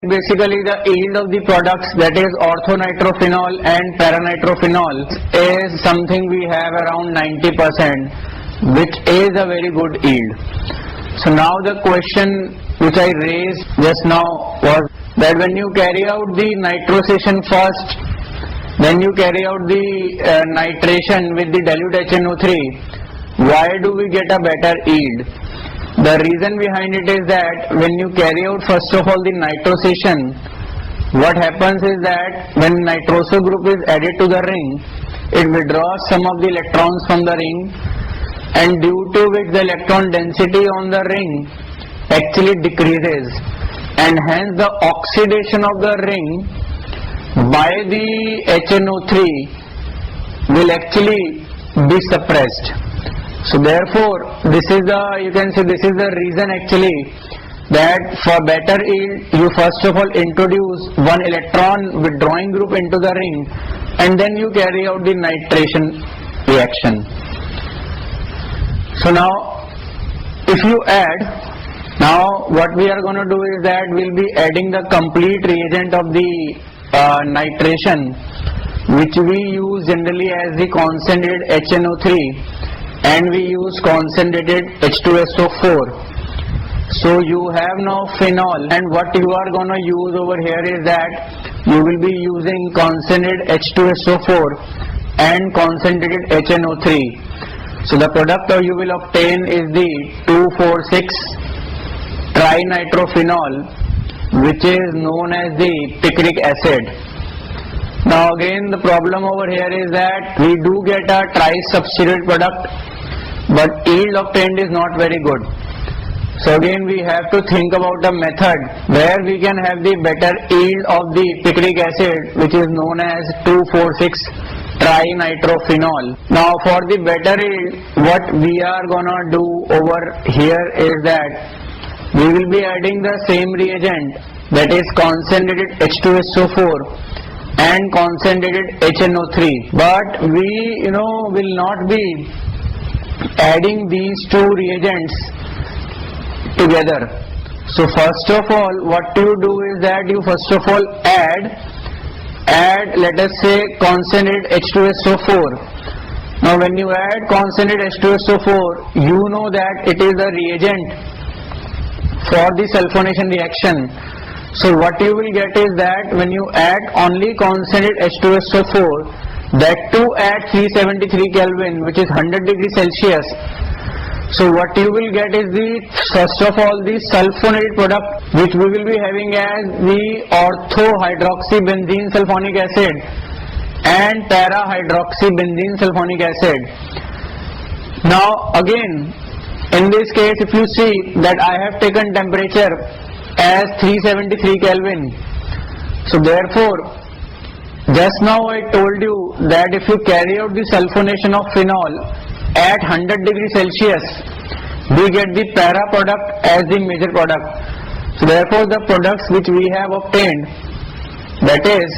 Basically the yield of the products, that is orthonitrophenol and paranitrophenol, is something we have around 90%, which is a very good yield. So now the question which I raised just now was that when you carry out the nitrosation first, then you carry out the nitration with the dilute HNO3, why do we get a better yield? The reason behind it is that when you carry out first of all the nitrosation, what happens is that when nitroso group is added to the ring, it withdraws some of the electrons from the ring, and due to which the electron density on the ring actually decreases, and hence the oxidation of the ring by the HNO3 will actually be suppressed. So therefore, this is the reason actually that for better yield, you first of all introduce one electron withdrawing group into the ring, and then you carry out the nitration reaction. So now, if you add, now what we are going to do is that we'll be adding the complete reagent of the nitration, which we use generally as the concentrated HNO3, and we use concentrated H2SO4. So you have now phenol, and what you are going to use over here is that you will be using concentrated H2SO4 and concentrated HNO3. So the product you will obtain is the 2,4,6 trinitrophenol, which is known as the picric acid. Now again the problem over here is that we do get a tri-substituted product, but yield obtained is not very good. So again we have to think about a method where we can have the better yield of the picric acid, which is known as 2,4,6 trinitrophenol. Now for the better yield, what we are gonna do over here is that we will be adding the same reagent, that is concentrated H2SO4 and concentrated HNO3, but we will not be adding these two reagents together. So first of all, what you do is that you first of all add let us say concentrated H2SO4. Now when you add concentrated H2SO4, you know that it is a reagent for the sulfonation reaction. So what you will get is that when you add only concentrated H2SO4, that too at 373 Kelvin, which is 100 degrees Celsius. So what you will get is the first of all the sulfonated product, which we will be having as the orthohydroxybenzene sulfonic acid and para-hydroxybenzene sulfonic acid. Now again, in this case, if you see that I have taken temperature as 373 Kelvin. So therefore, just now I told you that if you carry out the sulfonation of phenol at 100 degrees Celsius, we get the para product as the major product. So therefore the products which we have obtained, that is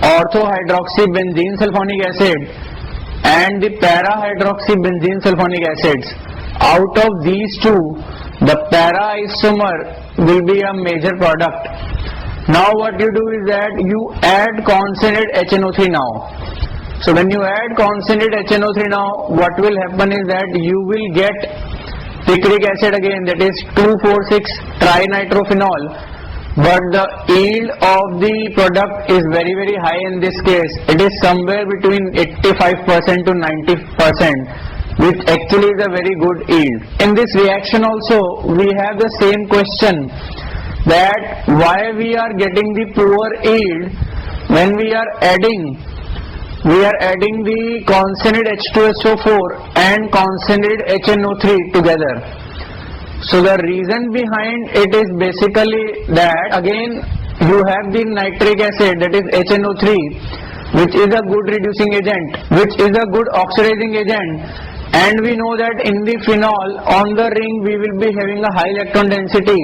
orthohydroxybenzene sulfonic acid and the para-hydroxybenzene sulfonic acids, out of these two, the para isomer will be a major product. Now what you do is that you add concentrated HNO3 now. So when you add concentrated HNO3 now, what will happen is that you will get picric acid again, that is 2,4,6 trinitrophenol, but the yield of the product is very very high in this case. It is somewhere between 85% to 90%, which actually is a very good yield. In this reaction also we have the same question, that why we are getting the poor yield when we are adding the concentrated H2SO4 and concentrated HNO3 together. So the reason behind it is basically that again you have the nitric acid, that is HNO3, which is a good reducing agent, which is a good oxidizing agent, and we know that in the phenol on the ring we will be having a high electron density.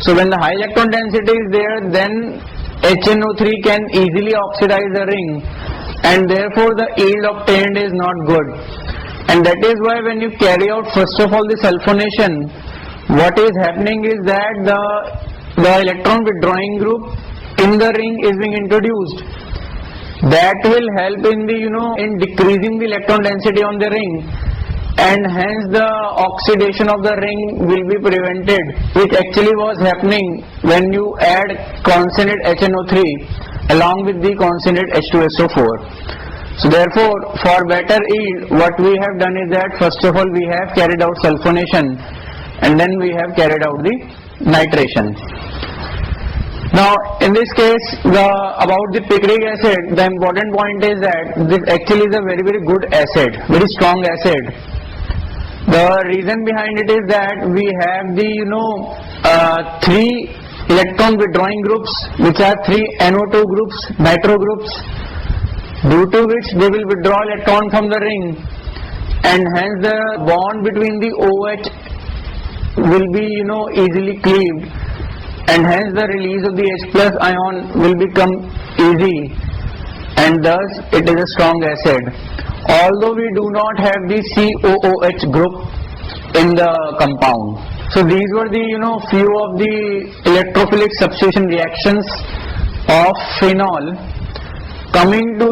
So when the high electron density is there, then HNO3 can easily oxidize the ring, and therefore the yield obtained is not good. And that is why when you carry out first of all the sulfonation, what is happening is that the the electron withdrawing group in the ring is being introduced. That will help in the in decreasing the electron density on the ring, and hence the oxidation of the ring will be prevented, which actually was happening when you add concentrate HNO3 along with the concentrate H2SO4. So therefore, for better yield, what we have done is that first of all we have carried out sulfonation, and then we have carried out the nitration. Now in this case, about the picric acid, the important point is that this actually is a very good acid, very strong acid. The reason behind it is that we have the 3 electron withdrawing groups, which are 3 NO2 groups, nitro groups, due to which they will withdraw electron from the ring, and hence the bond between the OH will be easily cleaved, and hence the release of the H plus ion will become easy, and thus it is a strong acid. Although we do not have the COOH group in the compound. So these were the few of the electrophilic substitution reactions of phenol. Coming to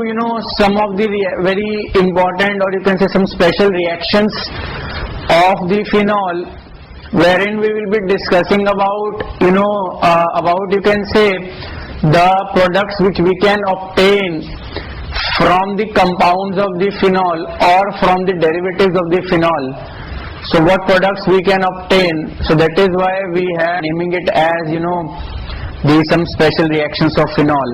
some of the very important, or you can say some special reactions of the phenol, wherein we will be discussing about you can say the products which we can obtain from the compounds of the phenol or from the derivatives of the phenol. So what products we can obtain? So that is why we are naming it as some special reactions of phenol.